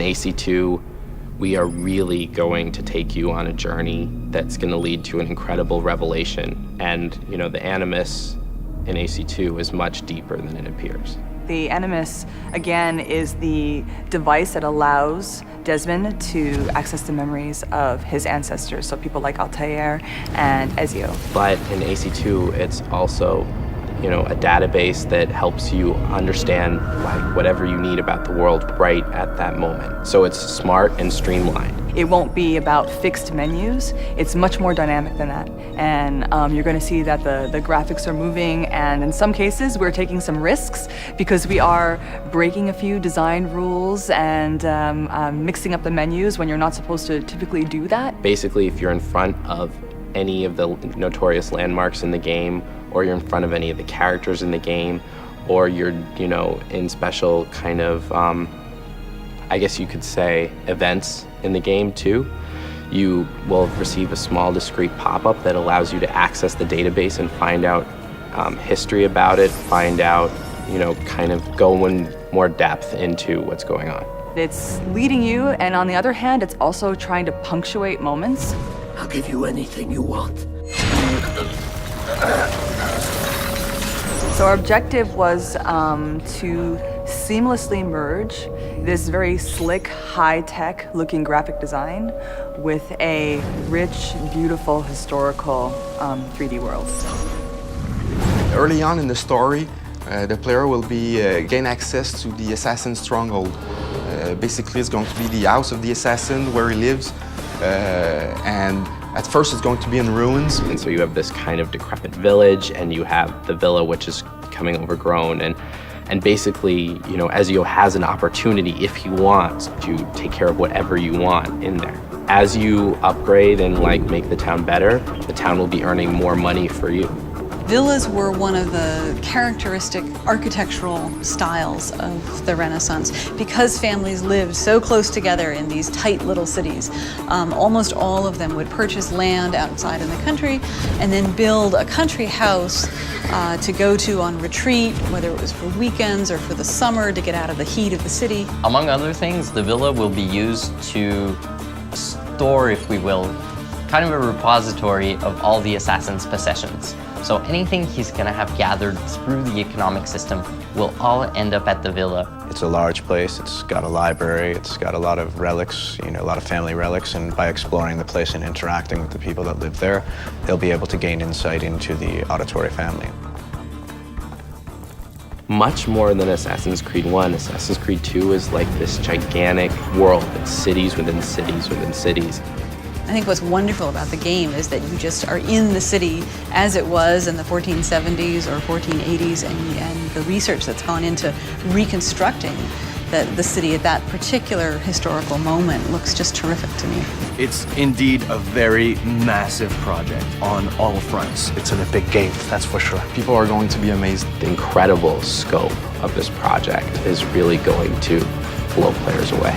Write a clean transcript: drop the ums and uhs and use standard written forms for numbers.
in AC2, we are really going to take you on a journey that's going to lead to an incredible revelation. And, the Animus in AC2 is much deeper than it appears. The Animus, again, is the device that allows Desmond to access the memories of his ancestors, so people like Altair and Ezio. But in AC2, it's also, a database that helps you understand whatever you need about the world right at that moment. So it's smart and streamlined. It won't be about fixed menus. It's much more dynamic than that. And you're going to see that the graphics are moving, and in some cases we're taking some risks because we are breaking a few design rules and mixing up the menus when you're not supposed to typically do that. Basically, if you're in front of any of the notorious landmarks in the game, or you're in front of any of the characters in the game, or you're, in special kind of, I guess you could say, events in the game too, you will receive a small discrete pop-up that allows you to access the database and find out history about it, find out, kind of go in more depth into what's going on. It's leading you, and on the other hand, it's also trying to punctuate moments. I'll give you anything you want. So our objective was to seamlessly merge this very slick, high-tech looking graphic design with a rich, beautiful, historical 3D world. Early on in the story, the player will gain access to the assassin's stronghold. Basically, it's going to be the house of the assassin where he lives, and at first it's going to be in ruins. And so you have this kind of decrepit village, and you have the villa, which is becoming overgrown, and basically, Ezio has an opportunity, if he wants, to take care of whatever you want in there. As you upgrade and make the town better, the town will be earning more money for you. Villas were one of the characteristic architectural styles of the Renaissance. Because families lived so close together in these tight little cities, almost all of them would purchase land outside in the country and then build a country house to go to on retreat, whether it was for weekends or for the summer to get out of the heat of the city. Among other things, the villa will be used to store, if we will, kind of a repository of all the assassin's possessions. So anything he's gonna have gathered through the economic system will all end up at the villa. It's a large place, it's got a library, it's got a lot of relics, a lot of family relics, and by exploring the place and interacting with the people that live there, they'll be able to gain insight into the Auditore family. Much more than Assassin's Creed 1, Assassin's Creed 2 is like this gigantic world. It's cities within cities within cities. I think what's wonderful about the game is that you just are in the city as it was in the 1470s or 1480s, and the research that's gone into reconstructing the city at that particular historical moment looks just terrific to me. It's indeed a very massive project on all fronts. It's an epic game, that's for sure. People are going to be amazed. The incredible scope of this project is really going to blow players away.